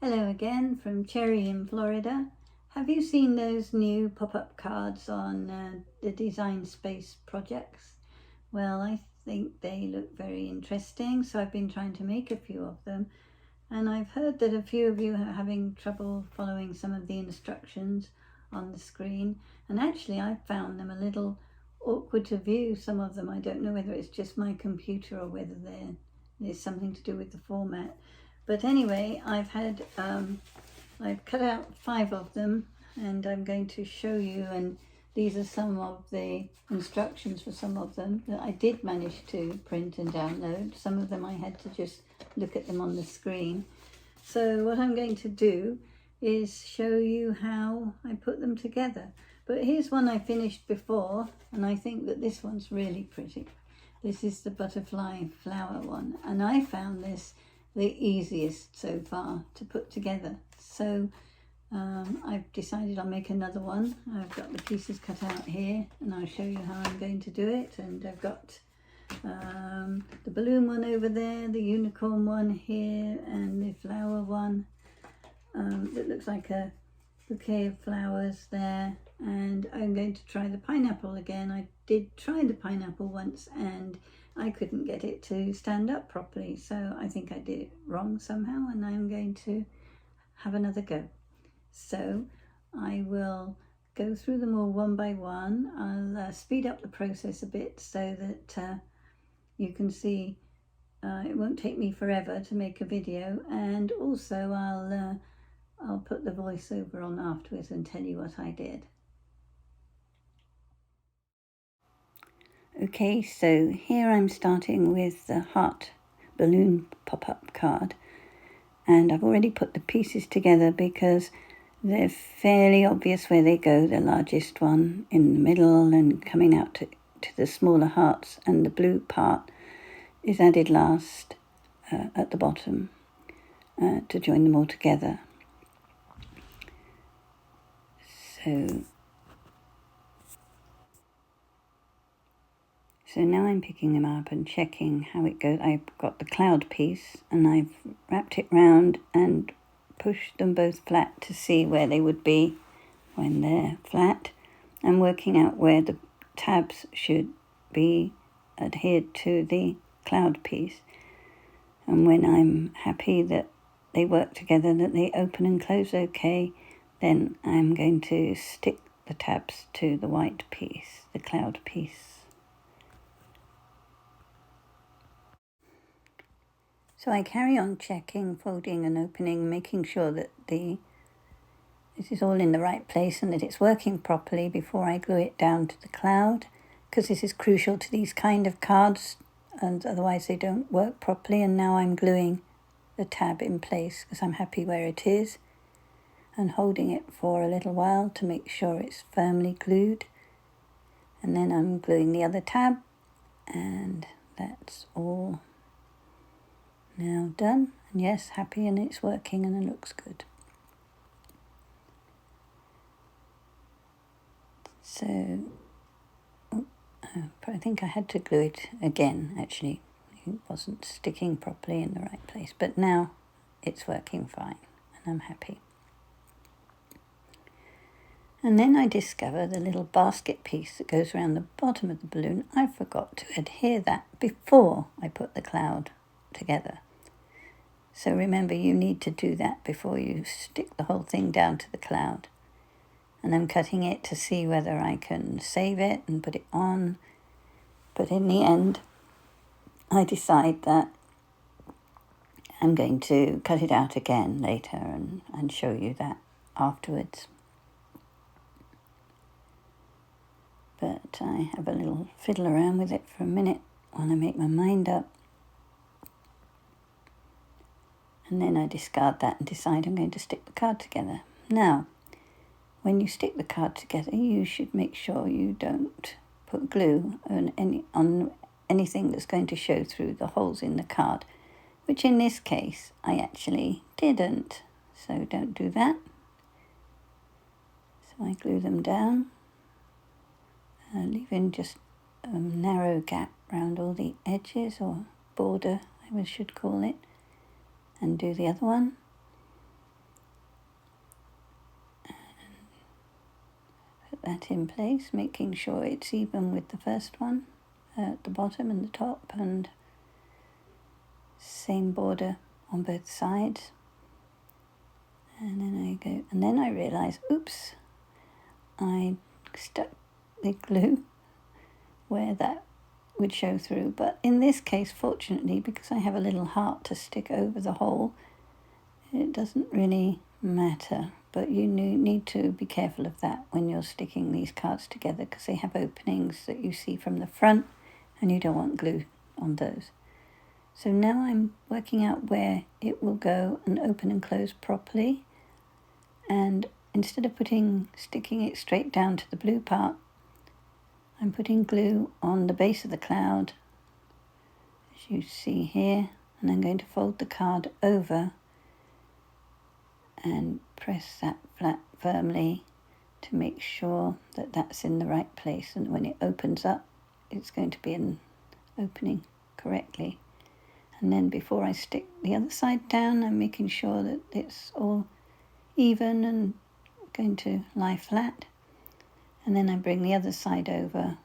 Hello again from Cherry in Florida. Have you seen those new pop-up cards on the Design Space projects? Well, I think they look very interesting, so I've been trying to make a few of them. And I've heard that a few of you are having trouble following some of the instructions on the screen. And actually, I found them a little awkward to view, some of them. I don't know whether it's just my computer or whether there's something to do with the format. But anyway, I've cut out 5 of them and I'm going to show you, and these are some of the instructions for some of them that I did manage to print and download. Some of them I had to just look at them on the screen. So what I'm going to do is show you how I put them together. But here's one I finished before, and I think that this one's really pretty. This is the butterfly flower one, and I found this the easiest so far to put together. So I've decided I'll make another one. I've got the pieces cut out here and I'll show you how I'm going to do it. And I've got the balloon one over there, the unicorn one here, and the flower one that looks like a bouquet of flowers there. And I'm going to try the pineapple again. I did try the pineapple once and I couldn't get it to stand up properly, so I think I did it wrong somehow, and I'm going to have another go. So I will go through them all one by one. I'll speed up the process a bit so that you can see it won't take me forever to make a video, and also I'll put the voiceover on afterwards and tell you what I did. Okay, so here I'm starting with the heart balloon pop-up card, and I've already put the pieces together because they're fairly obvious where they go. The largest one in the middle and coming out to the smaller hearts, and the blue part is added last at the bottom to join them all together. So now I'm picking them up and checking how it goes. I've got the cloud piece and I've wrapped it round and pushed them both flat to see where they would be when they're flat, and working out where the tabs should be adhered to the cloud piece. And when I'm happy that they work together, that they open and close okay, then I'm going to stick the tabs to the white piece, the cloud piece. So I carry on checking, folding and opening, making sure that this is all in the right place and that it's working properly before I glue it down to the cloud, because this is crucial to these kind of cards, and otherwise they don't work properly. And now I'm gluing the tab in place because I'm happy where it is, and holding it for a little while to make sure it's firmly glued. And then I'm gluing the other tab, and that's all now done. And yes, happy, and it's working and it looks good. So I think I had to glue it again, actually. It wasn't sticking properly in the right place, but now it's working fine and I'm happy. And then I discover the little basket piece that goes around the bottom of the balloon. I forgot to adhere that before I put the cloud together. So remember, you need to do that before you stick the whole thing down to the cloud. And I'm cutting it to see whether I can save it and put it on. But in the end, I decide that I'm going to cut it out again later and show you that afterwards. But I have a little fiddle around with it for a minute while I make my mind up. And then I discard that and decide I'm going to stick the card together. Now, when you stick the card together, you should make sure you don't put glue on anything that's going to show through the holes in the card, which in this case I actually didn't. So don't do that. So I glue them down, leaving just a narrow gap around all the edges, or border I should call it, and do the other one. that in place, making sure it's even with the first one at the bottom and the top, and same border on both sides. And then I realise, oops, I stuck the glue where that would show through. But in this case, fortunately, because I have a little heart to stick over the hole, it doesn't really matter. But you need to be careful of that when you're sticking these cards together, because they have openings that you see from the front and you don't want glue on those. So now I'm working out where it will go and open and close properly. And instead of sticking it straight down to the blue part, I'm putting glue on the base of the cloud, as you see here, and I'm going to fold the card over and press that flat firmly to make sure that that's in the right place, and when it opens up, it's going to be an opening correctly. And then before I stick the other side down, I'm making sure that it's all even and going to lie flat. And then I bring the other side over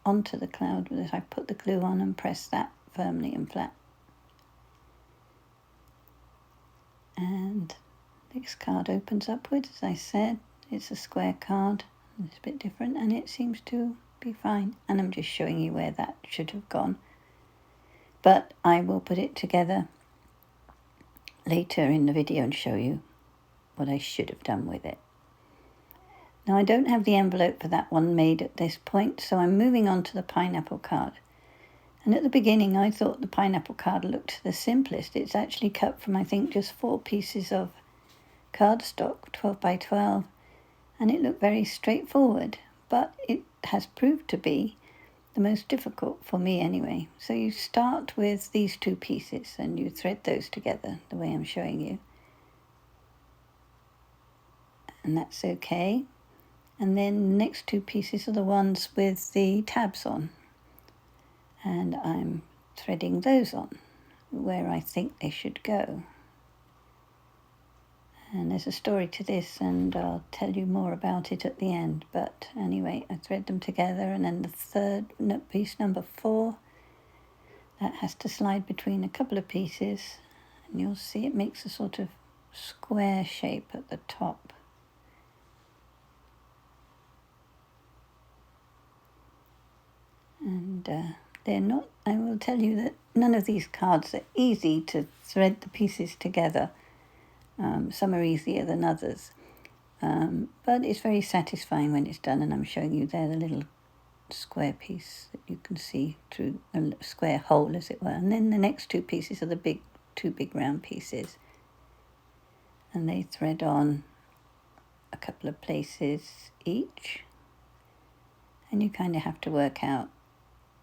onto the cloud that I put the glue on and press that firmly and flat. And this card opens upwards, as I said. It's a square card. It's a bit different, and it seems to be fine. And I'm just showing you where that should have gone. But I will put it together later in the video and show you what I should have done with it. Now, I don't have the envelope for that one made at this point, so I'm moving on to the pineapple card. And at the beginning, I thought the pineapple card looked the simplest. It's actually cut from, I think, just 4 pieces of cardstock, 12 by 12, and it looked very straightforward, but it has proved to be the most difficult for me anyway. So you start with these 2 pieces and you thread those together the way I'm showing you. And that's okay. And then the next 2 pieces are the ones with the tabs on. And I'm threading those on where I think they should go. And there's a story to this, and I'll tell you more about it at the end. But anyway, I thread them together, and then the third piece, number 4, that has to slide between a couple of pieces. And you'll see it makes a sort of square shape at the top. And they're not, I will tell you that none of these cards are easy to thread the pieces together. Some are easier than others. But it's very satisfying when it's done, and I'm showing you there the little square piece that you can see through a square hole, as it were. And then the next 2 pieces are the 2 big round pieces. And they thread on a couple of places each. And you kind of have to work out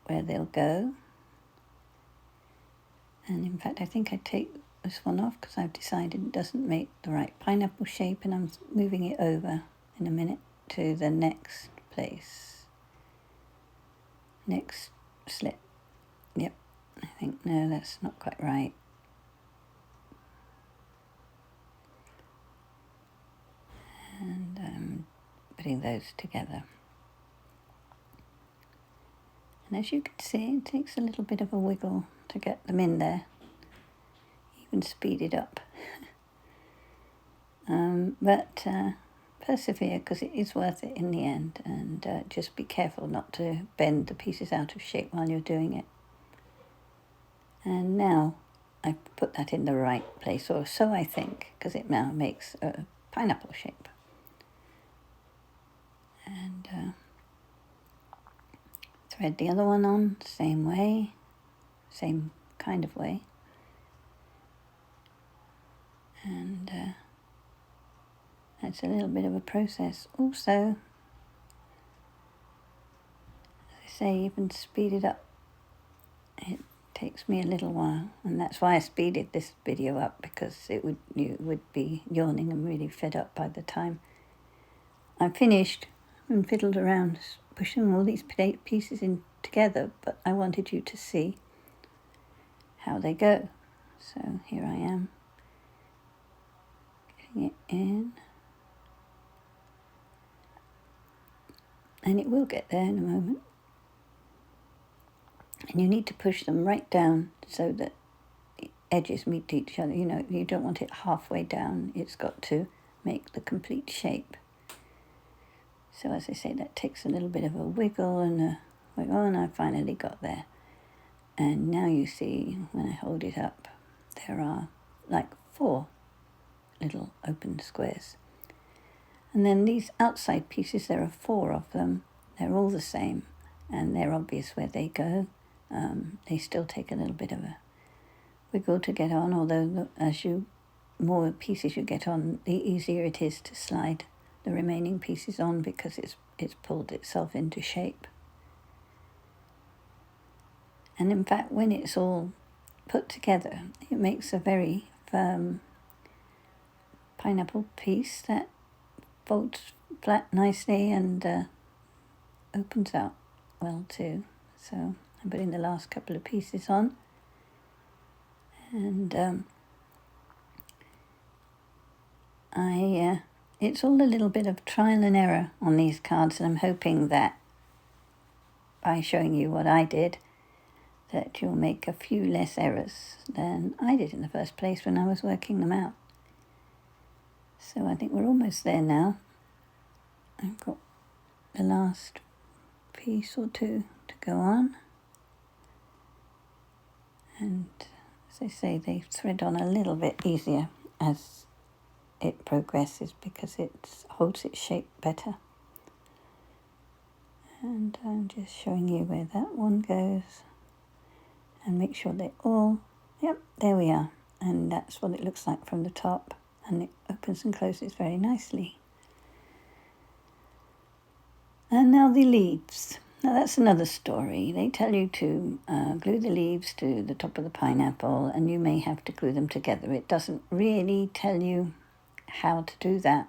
where they'll go. And in fact, I think I take this one off because I've decided it doesn't make the right pineapple shape, and I'm moving it over in a minute to the next place. Next slit. Yep, I think, no, that's not quite right. And I'm putting those together. And as you can see, it takes a little bit of a wiggle to get them in there. Even speed it up. But persevere, because it is worth it in the end. And just be careful not to bend the pieces out of shape while you're doing it. And now I've put that in the right place, or so I think, because it now makes a pineapple shape. And thread the other one on, same way, same kind of way. And it's a little bit of a process. Also, as I say, even speed it up, it takes me a little while, and that's why I speeded this video up, because you would be yawning and really fed up by the time I finished and fiddled around pushing all these pieces in together, but I wanted you to see how they go. So here I am, getting it in. and it will get there in a moment. And you need to push them right down so that the edges meet each other. You know, you don't want it halfway down. It's got to make the complete shape. So as I say, that takes a little bit of a wiggle and I finally got there. And now you see, when I hold it up, there are like 4 little open squares. And then these outside pieces, there are 4 of them. They're all the same, and they're obvious where they go. They still take a little bit of a wiggle to get on, although more pieces you get on, the easier it is to slide the remaining pieces on because it's pulled itself into shape. And in fact, when it's all put together, it makes a very firm pineapple piece that folds flat nicely and opens out well too. So I'm putting the last couple of pieces on, and it's all a little bit of trial and error on these cards, and I'm hoping that by showing you what I did, that you'll make a few less errors than I did in the first place when I was working them out. So I think we're almost there now. I've got the last piece or 2 to go on. And as I say, they thread on a little bit easier as it progresses because it holds its shape better. And I'm just showing you where that one goes. And make sure they all, yep, there we are. And that's what it looks like from the top. And it opens and closes very nicely. And now the leaves. Now that's another story. They tell you to glue the leaves to the top of the pineapple, and you may have to glue them together. It doesn't really tell you how to do that.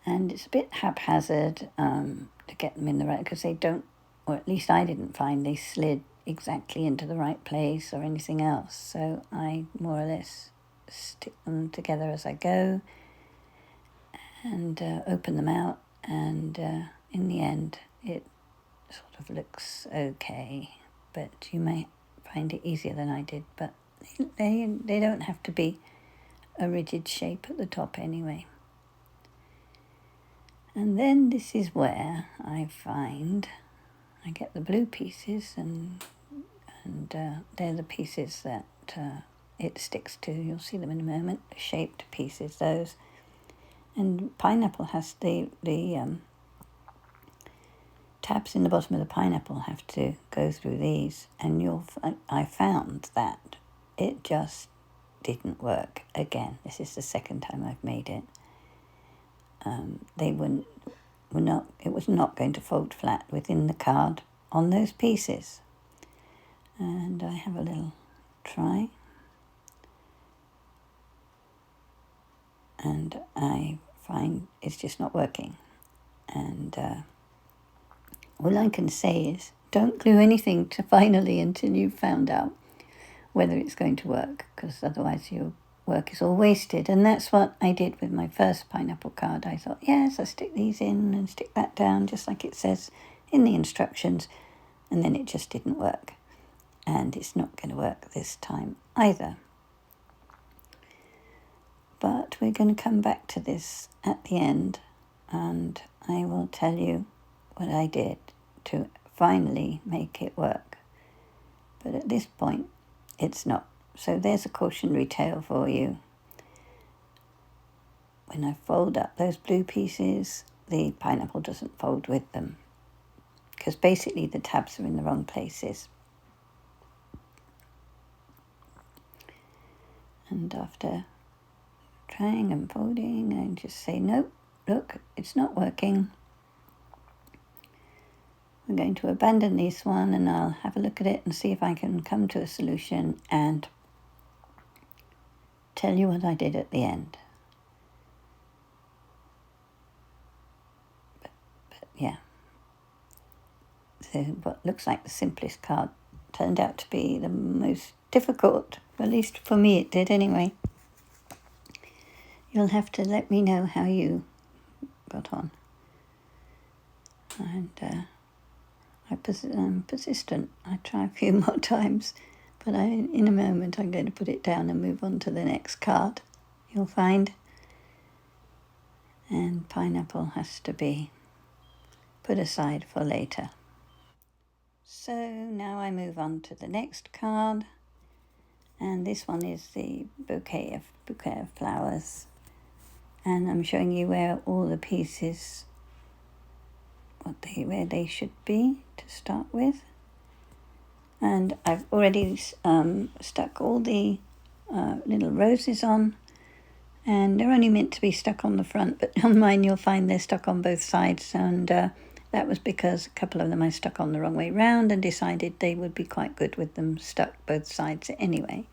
And it's a bit haphazard to get them in the right, because they don't, or at least I didn't find they slid exactly into the right place or anything else. So I more or less stick them together as I go and open them out, and in the end it sort of looks okay, but you may find it easier than I did. But they don't have to be a rigid shape at the top anyway. And then this is where I get the blue pieces, and they're the pieces that it sticks to. You'll see them in a moment, the shaped pieces, those. And pineapple has the tabs in the bottom of the pineapple have to go through these, and I found that it just didn't work again. This is the second time I've made it. It was not going to fold flat within the card on those pieces. And I have a little try. And I find it's just not working. And all I can say is don't glue anything to finally until you've found out whether it's going to work, because otherwise your work is all wasted. And that's what I did with my first pineapple card. I thought, yes, I'll stick these in and stick that down just like it says in the instructions, and then it just didn't work. And it's not going to work this time either. But we're going to come back to this at the end, and I will tell you what I did to finally make it work. But at this point, it's not. So there's a cautionary tale for you. When I fold up those blue pieces, the pineapple doesn't fold with them, because basically the tabs are in the wrong places. And after trying and folding, I just say, nope, look, it's not working. We're going to abandon this one, and I'll have a look at it and see if I can come to a solution and tell you what I did at the end. But yeah. So what looks like the simplest card turned out to be the most difficult. At least for me it did anyway. You'll have to let me know how you got on. and I'm persistent. I try a few more times, but in a moment I'm going to put it down and move on to the next card, you'll find. And pineapple has to be put aside for later. So now I move on to the next card, and this one is the bouquet of flowers, and I'm showing you where all the pieces, where they should be to start with. And I've already stuck all the little roses on, and they're only meant to be stuck on the front, but on mine you'll find they're stuck on both sides, and that was because a couple of them I stuck on the wrong way round and decided they would be quite good with them stuck both sides anyway.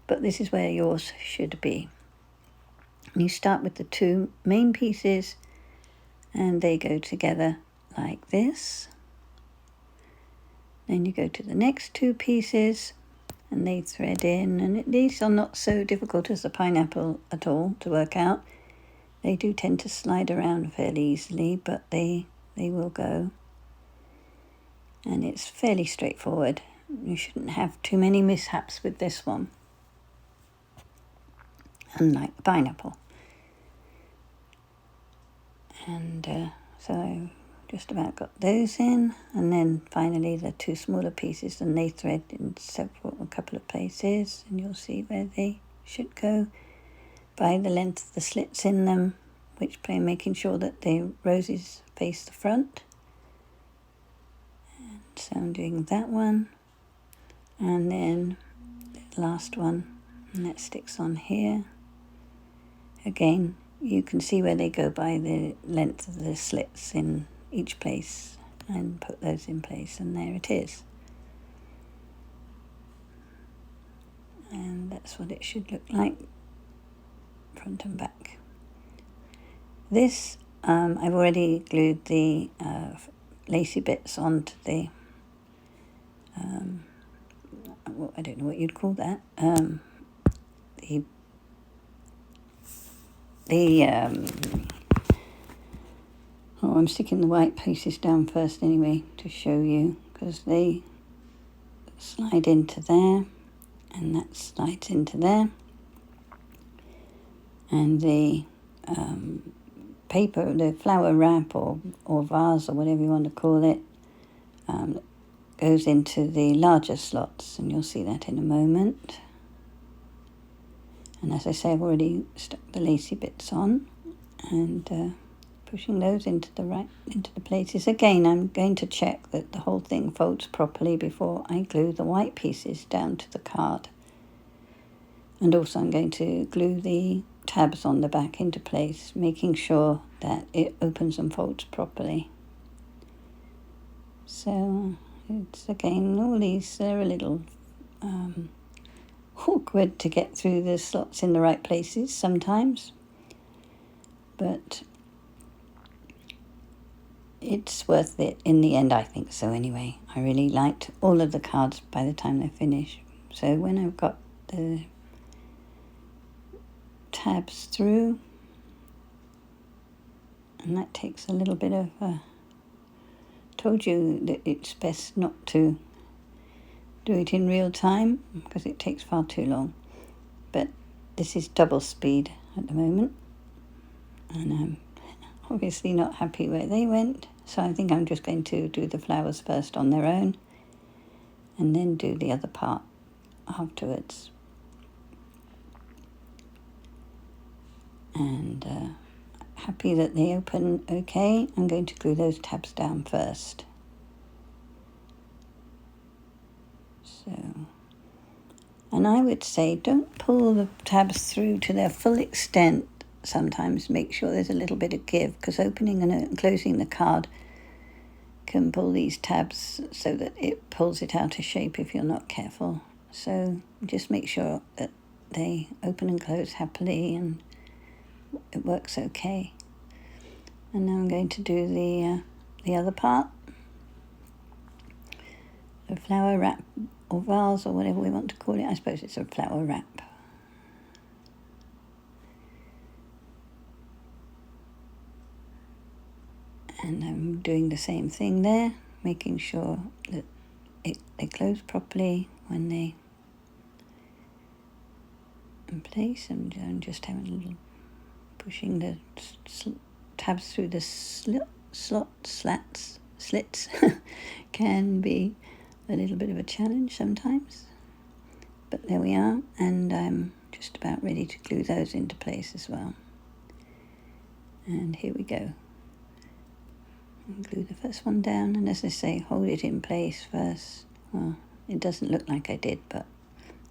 But this is where yours should be. You start with the two main pieces, and they go together like this. Then you go to the next two pieces, and they thread in, and these are not so difficult as the pineapple at all to work out. They do tend to slide around fairly easily, but they will go. And it's fairly straightforward. You shouldn't have too many mishaps with this one, unlike the pineapple. And so I've just about got those in, and then finally the two smaller pieces, and they thread in a couple of places, and you'll see where they should go by the length of the slits in them, making sure that the roses face the front. And so I'm doing that one, and then the last one, and that sticks on here. Again, you can see where they go by the length of the slits in each place, and put those in place, and there it is. And that's what it should look like, front and back. This, I've already glued the lacy bits onto the, I don't know what you'd call that, I'm sticking the white pieces down first anyway to show you, because they slide into there, and that slides into there, and the paper, the flower wrap or vase or whatever you want to call it, goes into the larger slots, and you'll see that in a moment. And as I say, I've already stuck the lacy bits on, and pushing those into the places. Again, I'm going to check that the whole thing folds properly before I glue the white pieces down to the card. And also I'm going to glue the tabs on the back into place, making sure that it opens and folds properly. So it's, again, all these are a little awkward to get through the slots in the right places sometimes, but it's worth it in the end, I think so anyway. I really liked all of the cards by the time they're finished. So when I've got the tabs through, and that takes a little bit of told you that it's best not to do it in real time because it takes far too long, but this is double speed at the moment, and I'm obviously not happy where they went, so I think I'm just going to do the flowers first on their own and then do the other part afterwards. And happy that they open okay. I'm going to glue those tabs down first. And I would say don't pull the tabs through to their full extent. Sometimes make sure there's a little bit of give, because opening and closing the card can pull these tabs so that it pulls it out of shape if you're not careful. So just make sure that they open and close happily and it works okay. And now I'm going to do the other part, the flower wrap or vase or whatever we want to call it. I suppose it's a flower wrap. And I'm doing the same thing there, making sure that they close properly when they in place. And I'm just having a little pushing the tabs through the slits can be a little bit of a challenge sometimes, but there we are, and I'm just about ready to glue those into place as well. And here we go. Glue the first one down, and as I say, hold it in place first. Well, it doesn't look like I did, but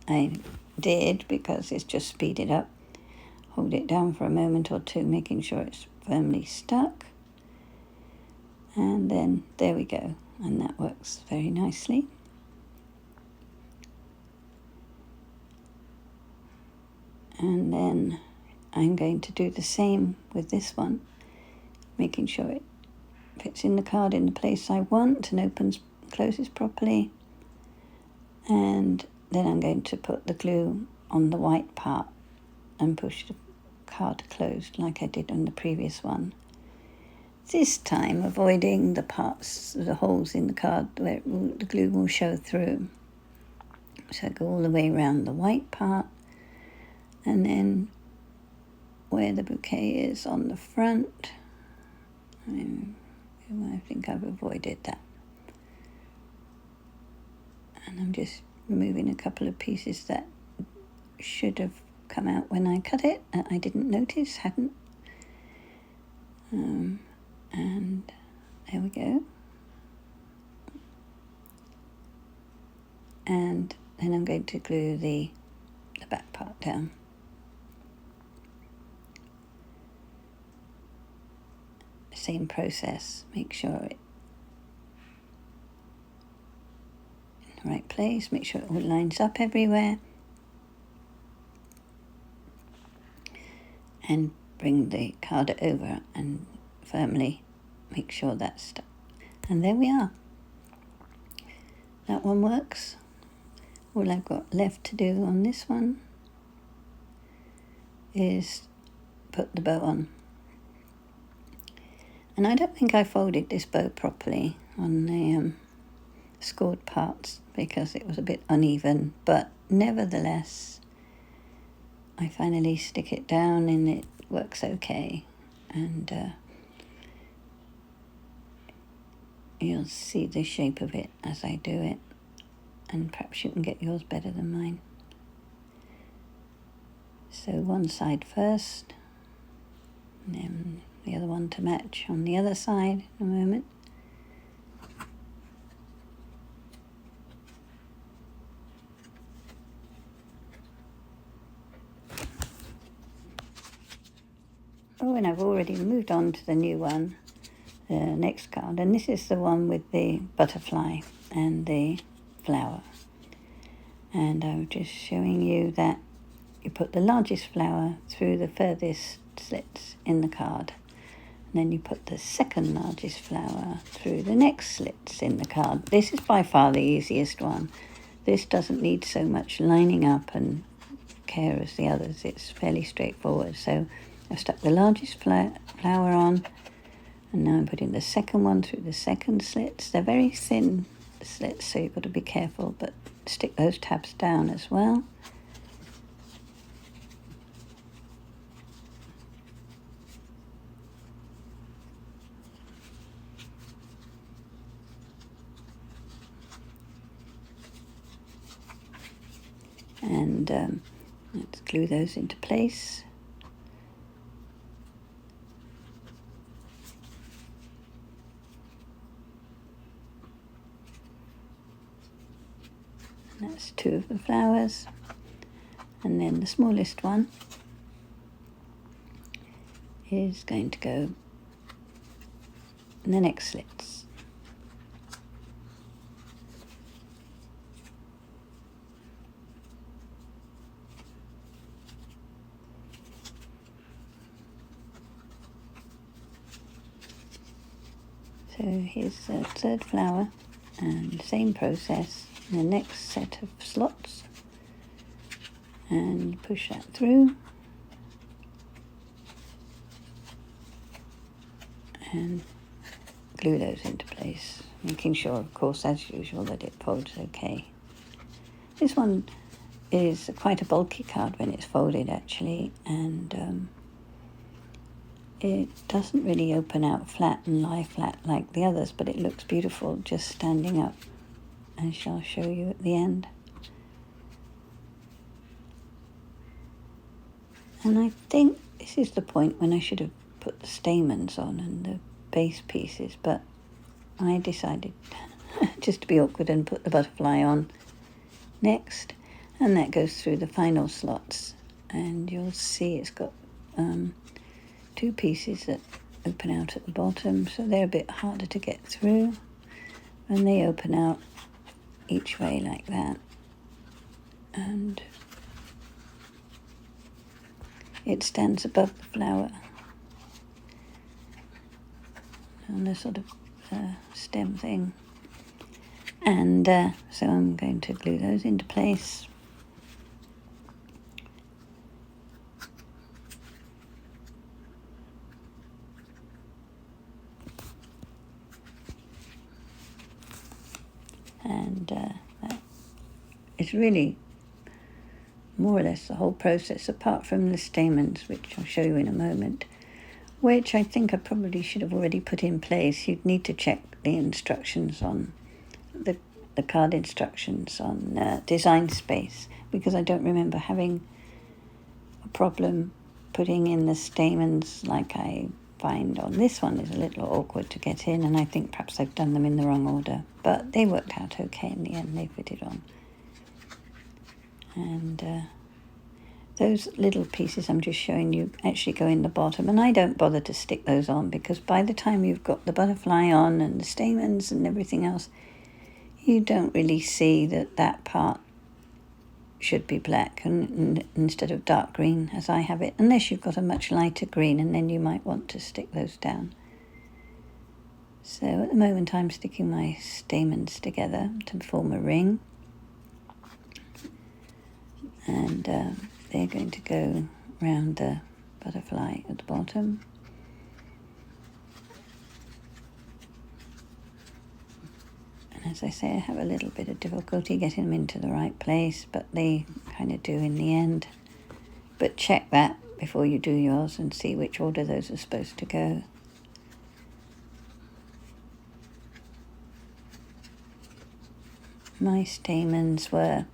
I did because it's just speeded up. Hold it down for a moment or two, making sure it's firmly stuck. And then there we go, and that works very nicely. And then I'm going to do the same with this one, making sure it fits in the card in the place I want and closes properly. And then I'm going to put the glue on the white part and push the card closed like I did on the previous one. This time avoiding the holes in the card where the glue will show through. So I go all the way around the white part, and then where the bouquet is on the front, I think I've avoided that. And I'm just removing a couple of pieces that should have come out when I cut it. I didn't notice, hadn't. And there we go. And then I'm going to glue the back part down. Same process, make sure it in the right place, make sure it all lines up everywhere, and bring the card over and firmly make sure that's stuck. And there we are. That one works. All I've got left to do on this one is put the bow on. And I don't think I folded this bow properly on the scored parts because it was a bit uneven, but nevertheless I finally stick it down and it works okay. And you'll see the shape of it as I do it, and perhaps you can get yours better than mine. So one side first, and then the other one to match on the other side in a moment. Oh, and I've already moved on to the new one, the next card, and this is the one with the butterfly and the flower. And I'm just showing you that you put the largest flower through the furthest slits in the card. And then you put the second largest flower through the next slits in the card. This is by far the easiest one. This doesn't need so much lining up and care as the others. It's fairly straightforward. So I've stuck the largest flower on, and now I'm putting the second one through the second slits. They're very thin slits, so you've got to be careful, but stick those tabs down as well. And let's glue those into place. And that's two of the flowers. And then the smallest one is going to go in the next slits. So here's the third flower, and same process in the next set of slots, and push that through, and glue those into place, making sure, of course, as usual, that it folds okay. This one is quite a bulky card when it's folded, actually, and it doesn't really open out flat and lie flat like the others, but it looks beautiful just standing up, as I'll show you at the end. And I think this is the point when I should have put the stamens on and the base pieces, but I decided just to be awkward and put the butterfly on next, and that goes through the final slots, and you'll see it's got two pieces that open out at the bottom, so they're a bit harder to get through, and they open out each way like that, and it stands above the flower on the sort of stem thing. And so I'm going to glue those into place. And that is really more or less the whole process, apart from the stamens, which I'll show you in a moment, which I think I probably should have already put in place. You'd need to check the instructions on the card instructions on Design Space, because I don't remember having a problem putting in the stamens like I find on this one is a little awkward to get in, and I think perhaps I've done them in the wrong order, but they worked out okay in the end. They fitted on. And those little pieces I'm just showing you actually go in the bottom, and I don't bother to stick those on, because by the time you've got the butterfly on and the stamens and everything else, you don't really see that part should be black and instead of dark green as I have it, unless you've got a much lighter green, and then you might want to stick those down. So at the moment I'm sticking my stamens together to form a ring, and they're going to go round the butterfly at the bottom. And as I say, I have a little bit of difficulty getting them into the right place, but they kind of do in the end. But check that before you do yours and see which order those are supposed to go. My stamens were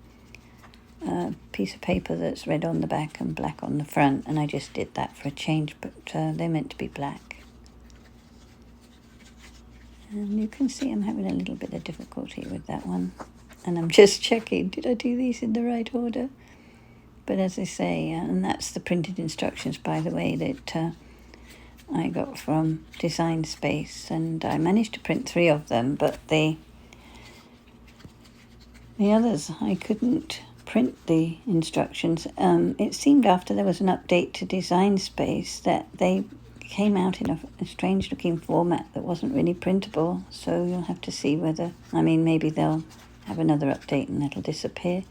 a piece of paper that's red on the back and black on the front, and I just did that for a change, but they're meant to be black. And you can see I'm having a little bit of difficulty with that one, and I'm just checking, did I do these in the right order? But as I say, and that's the printed instructions, by the way, that I got from Design Space, and I managed to print 3 of them, but the others I couldn't print the instructions. It seemed after there was an update to Design Space that they came out in a strange looking format that wasn't really printable, so you'll have to see whether, maybe they'll have another update and that'll disappear.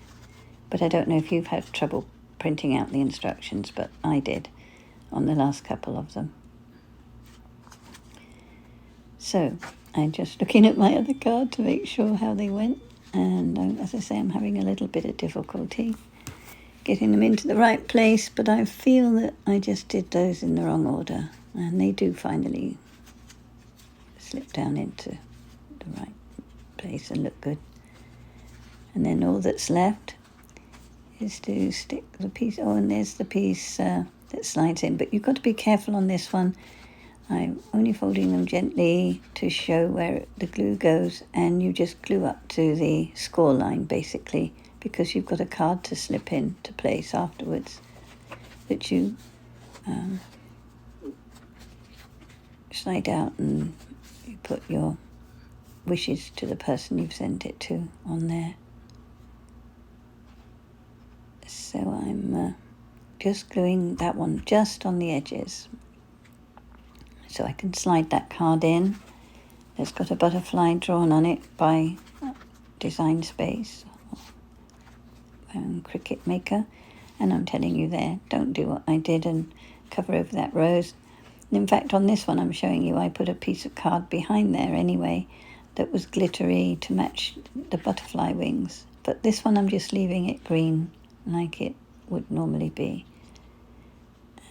But I don't know if you've had trouble printing out the instructions, but I did on the last couple of them. So I'm just looking at my other card to make sure how they went, and as I say, I'm having a little bit of difficulty getting them into the right place, but I feel that I just did those in the wrong order, and they do finally slip down into the right place and look good. And then all that's left is to stick the piece, and there's the piece that slides in, but you've got to be careful on this one. I'm only folding them gently to show where the glue goes, and you just glue up to the score line basically, because you've got a card to slip in to place afterwards that you slide out, and you put your wishes to the person you've sent it to on there. So I'm just gluing that one just on the edges, so I can slide that card in. It's got a butterfly drawn on it by Design Space, Cricut Maker, and I'm telling you there, don't do what I did and cover over that rose. And in fact, on this one I'm showing you, I put a piece of card behind there anyway that was glittery to match the butterfly wings. But this one I'm just leaving it green like it would normally be.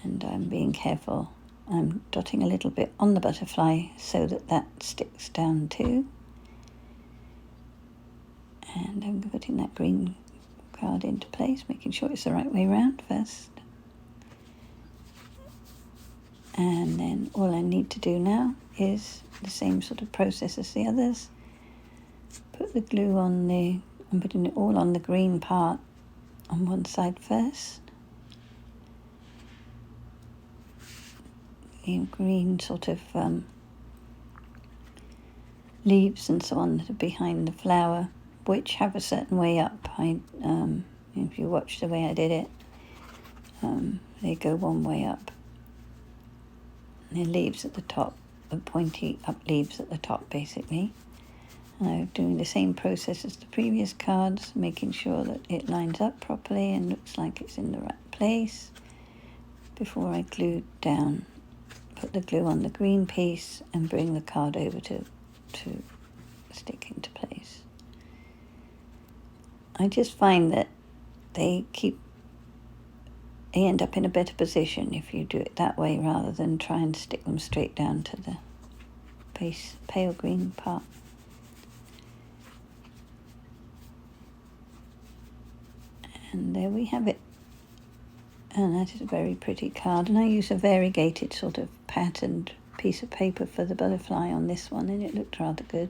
And I'm being careful. I'm dotting a little bit on the butterfly so that that sticks down too. And I'm putting that green card into place, making sure it's the right way around first. And then all I need to do now is the same sort of process as the others. Put the glue on I'm putting it all on the green part on one side first. The green sort of leaves and so on that are behind the flower, which have a certain way up. If you watch the way I did it, they go one way up. And the leaves at the top, the pointy up leaves at the top basically. And I'm doing the same process as the previous cards, making sure that it lines up properly and looks like it's in the right place before I glue down. Put the glue on the green piece and bring the card over to stick into place. I just find that they end up in a better position if you do it that way rather than try and stick them straight down to the base pale green part. And there we have it. And that is a very pretty card. And I use a variegated sort of patterned piece of paper for the butterfly on this one, and it looked rather good.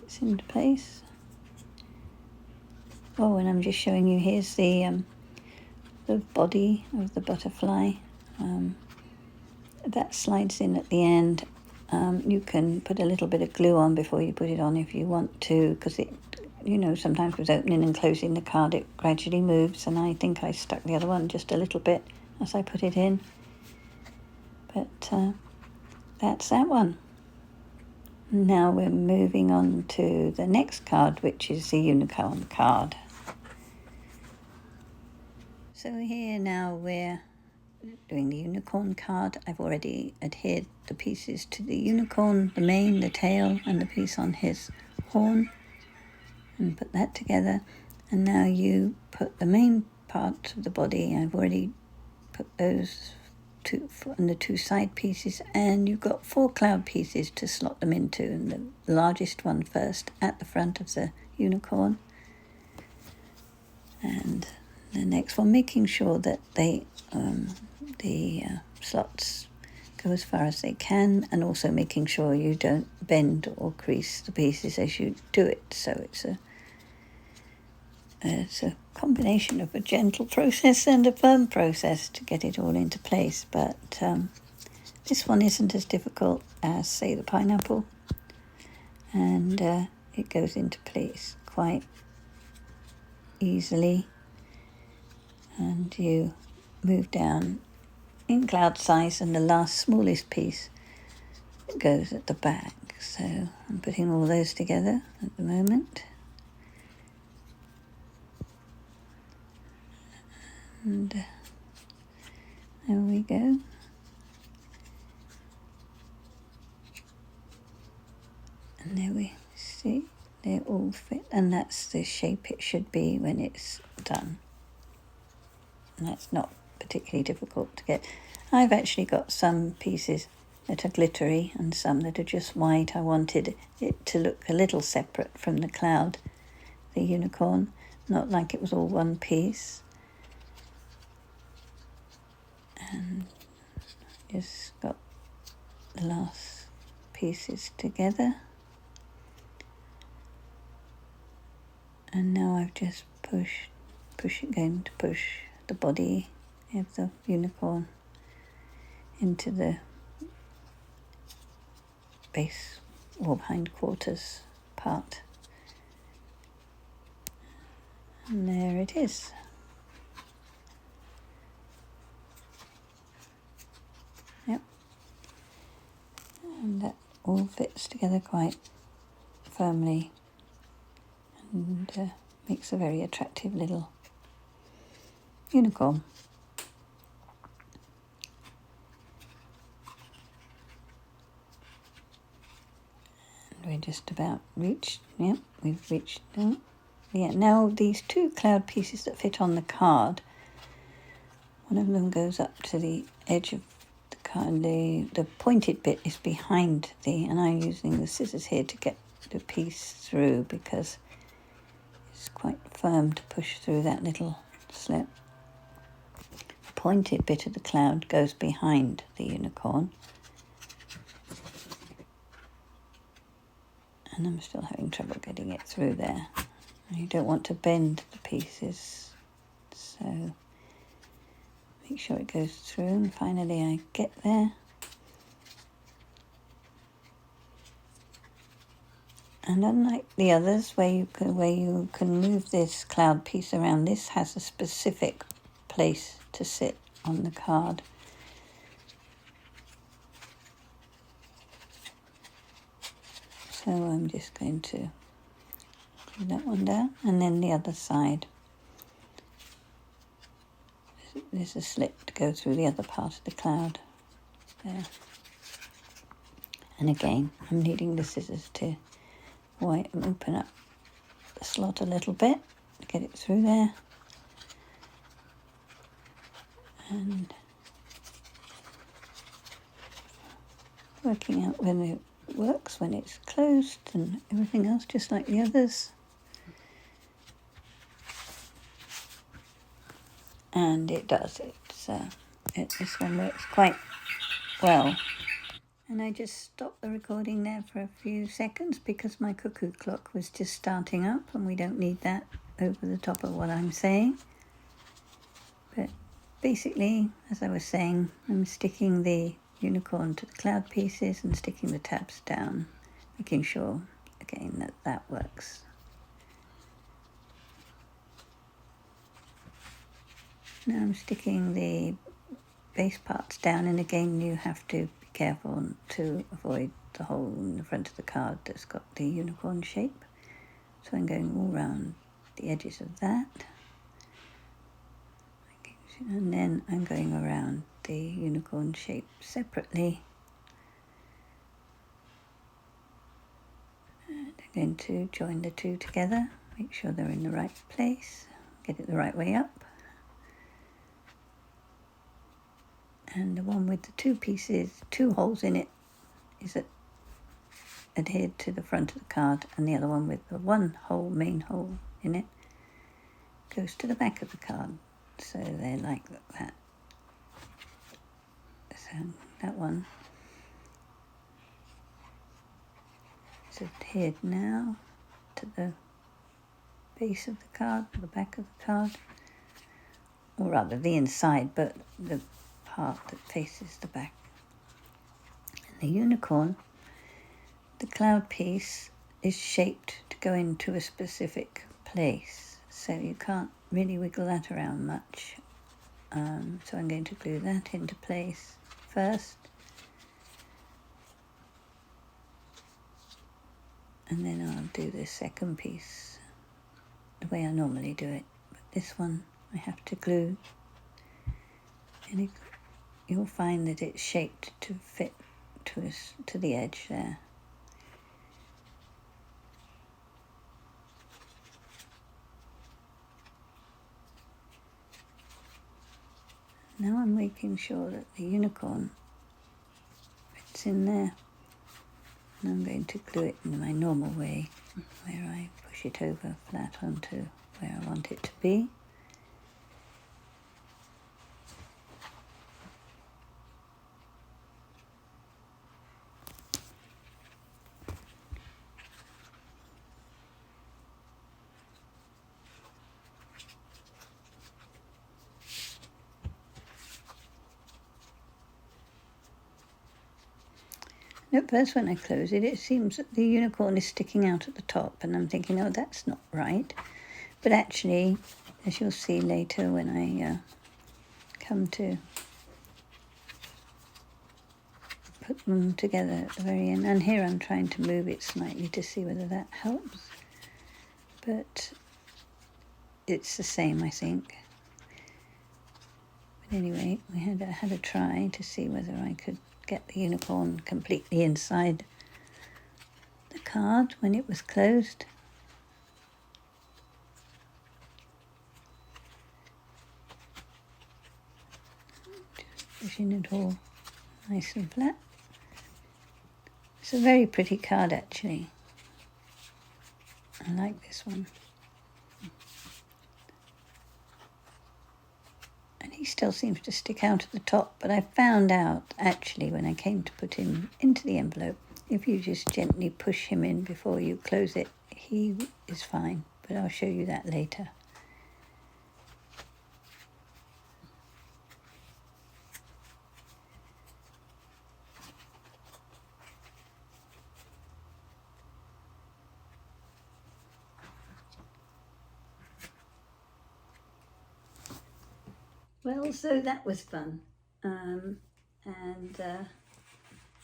It's into place. Oh, and I'm just showing you, here's the body of the butterfly. That slides in at the end. You can put a little bit of glue on before you put it on if you want to, because it, sometimes with opening and closing the card it gradually moves, and I think I stuck the other one just a little bit as I put it in. But that's that one. Now we're moving on to the next card, which is the unicorn card. So here now we're doing the unicorn card. I've already adhered the pieces to the unicorn, the mane, the tail, and the piece on his horn, and put that together. And now you put the main part of the body. I've already put those two and the two side pieces, and you've got 4 cloud pieces to slot them into, and the largest one first at the front of the unicorn, and the next one, making sure that the slots go as far as they can, and also making sure you don't bend or crease the pieces as you do it. So it's a combination of a gentle process and a firm process to get it all into place. But this one isn't as difficult as, say, the pineapple, and it goes into place quite easily. And you move down in cloud size, and the last smallest piece goes at the back. So I'm putting all those together at the moment. And there we go. And there we see, they all fit, and that's the shape it should be when it's done. And that's not particularly difficult to get. I've actually got some pieces that are glittery and some that are just white. I wanted it to look a little separate from the cloud, the unicorn, not like it was all one piece. And just got the last pieces together. And now I've just going to push the body of the unicorn into the base or hindquarters part. And there it is. Yep. And that all fits together quite firmly and makes a very attractive little unicorn. just about reached. Yep, we've reached that. Yeah, now these two cloud pieces that fit on the card, one of them goes up to the edge of the card. The pointed bit is behind and I'm using the scissors here to get the piece through because it's quite firm to push through that little slip. The pointed bit of the cloud goes behind the unicorn. And I'm still having trouble getting it through there. You don't want to bend the pieces, so make sure it goes through, and finally I get there. And unlike the others where you can move this cloud piece around, this has a specific place to sit on the card. So I'm just going to glue that one down, and then the other side. There's a slit to go through the other part of the cloud there. And again, I'm needing the scissors to open up the slot a little bit to get it through there. And working out whether it works when it's closed and everything else, just like the others. And it does. This one works quite well. And I just stopped the recording there for a few seconds because my cuckoo clock was just starting up, and we don't need that over the top of what I'm saying. But basically, as I was saying, I'm sticking the unicorn to the cloud pieces and sticking the tabs down, making sure again that works. Now I'm sticking the base parts down, and again you have to be careful to avoid the hole in the front of the card that's got the unicorn shape. So I'm going all around the edges of that, and then I'm going around the unicorn shape separately. And I'm going to join the two together, make sure they're in the right place, get it the right way up. And the one with the two holes in it, is adhered to the front of the card, and the other one with the main hole in it goes to the back of the card. So they're like that. So that one is adhered now to the base of the card, the back of the card, or rather the inside, but the part that faces the back. And the unicorn, the cloud piece is shaped to go into a specific place, so you can't really wiggle that around much. So I'm going to glue that into place first, and then I'll do the second piece the way I normally do it. But this one I have to glue, and you'll find that it's shaped to fit to the edge there. Now I'm making sure that the unicorn fits in there, and I'm going to glue it in my normal way, where I push it over flat onto where I want it to be. At first when I close it, it seems that the unicorn is sticking out at the top, and I'm thinking, oh, that's not right. But actually, as you'll see later when I come to put them together at the very end, and here I'm trying to move it slightly to see whether that helps. But it's the same, I think. But anyway, I had a try to see whether I could get the unicorn completely inside the card when it was closed. Just pushing it all nice and flat. It's a very pretty card actually. I like this one. And he still seems to stick out at the top, but I found out actually when I came to put him into the envelope, if you just gently push him in before you close it, he is fine, but I'll show you that later. Well, so that was fun.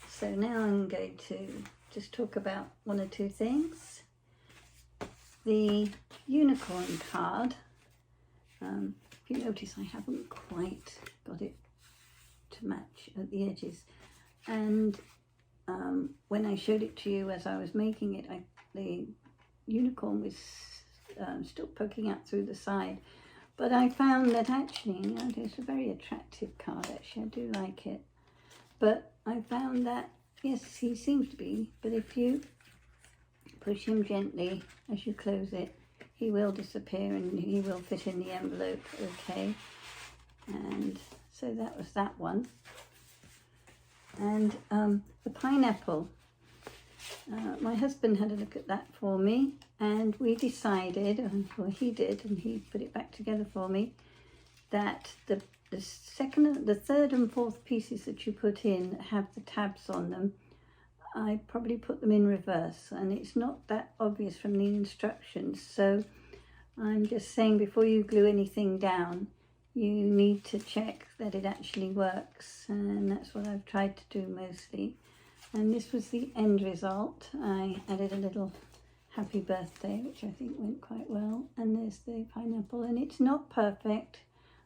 So now I'm going to just talk about one or two things. The unicorn card, if you notice I haven't quite got it to match at the edges. And when I showed it to you as I was making it, the unicorn was still poking out through the side. But I found that actually, you know, it's a very attractive card actually, I do like it. But I found that, yes, he seems to be, but if you push him gently as you close it, he will disappear and he will fit in the envelope, okay. And so that was that one. And the pineapple, my husband had a look at that for me, and we decided, well he did, and he put it back together for me, that the third and fourth pieces that you put in have the tabs on them. I probably put them in reverse, and it's not that obvious from the instructions, so I'm just saying before you glue anything down, you need to check that it actually works, and that's what I've tried to do mostly. And this was the end result. I added a little happy birthday, which I think went quite well, and there's the pineapple, and it's not perfect.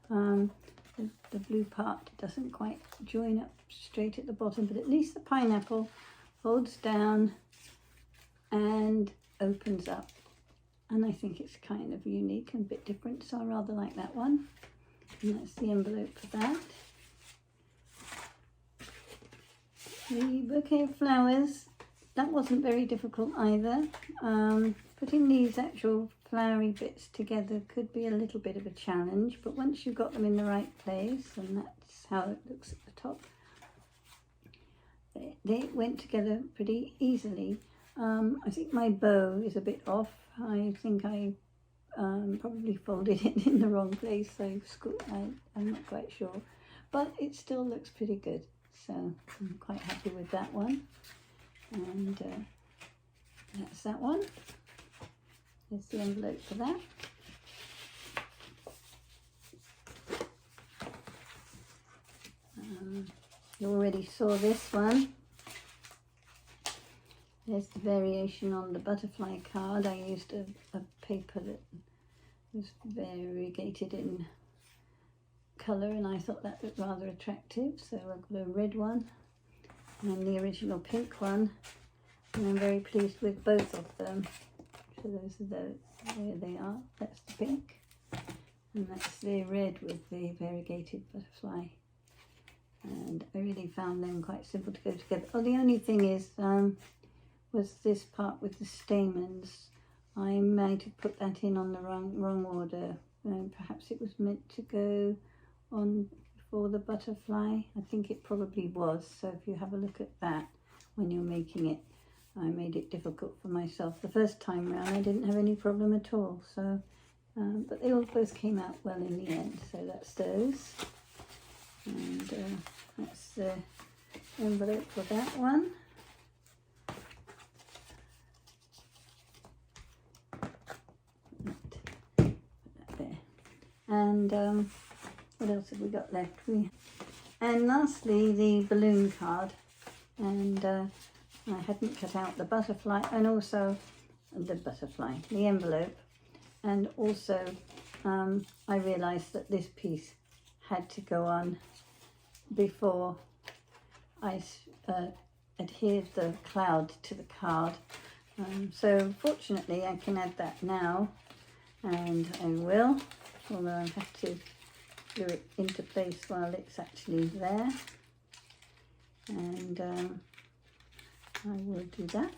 The blue part doesn't quite join up straight at the bottom, but at least the pineapple folds down and opens up, and I think it's kind of unique and a bit different, so I rather like that one. And that's the envelope for that. The bouquet of flowers, that wasn't very difficult either. Putting these actual flowery bits together could be a little bit of a challenge, but once you've got them in the right place, and that's how it looks at the top, they went together pretty easily. I think my bow is a bit off. I think I probably folded it in the wrong place, so I'm not quite sure, but it still looks pretty good. So I'm quite happy with that one, and that's that one. There's the envelope for that. You already saw this one. There's the variation on the butterfly card. I used a paper that was variegated in colour, and I thought that looked rather attractive, so I've got a red one and the original pink one, and I'm very pleased with both of them. So those are there they are. That's the pink, and that's the red with the variegated butterfly, and I really found them quite simple to go together. Oh, the only thing is was this part with the stamens. I might have put that in on the wrong order. Perhaps it was meant to go on before the butterfly. I think it probably was, so if you have a look at that when you're making it. I made it difficult for myself the first time round. I didn't have any problem at all, so but they all both came out well in the end. So that's those, and that's the envelope for that one. Put that there. And what else have we got left? And lastly, the balloon card, and I hadn't cut out the butterfly, and also the envelope, and also I realised that this piece had to go on before I adhered the cloud to the card, So fortunately I can add that now, and I will, although I have to glue it into place while it's actually there, and I will do that.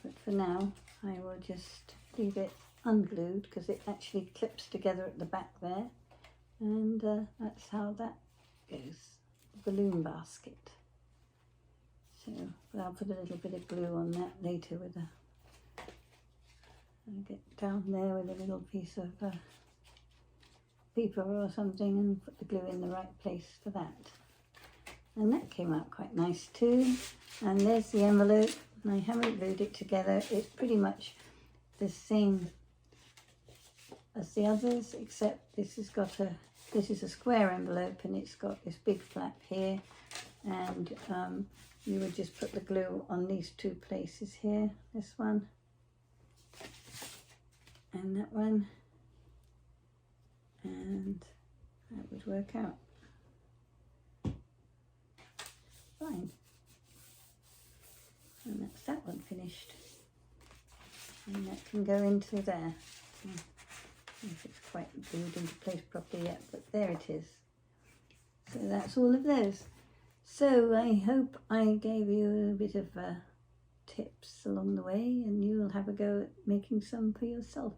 But for now I will just leave it unglued because it actually clips together at the back there, and that's how that goes. Balloon basket. So, but I'll put a little bit of glue on that later with I'll get down there with a little piece of paper or something and put the glue in the right place for that. And that came out quite nice too. And there's the envelope. I haven't glued it together. It's pretty much the same as the others, except this is a square envelope and it's got this big flap here, and you would just put the glue on these two places here, this one and that one, and that would work out fine. And that's that one finished, and that can go into there. I don't know if it's quite glued into place properly yet, but there it is. So that's all of those. So I hope I gave you a bit of tips along the way, and you will have a go at making some for yourself.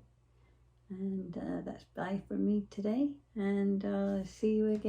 And that's bye from me today, and I'll see you again.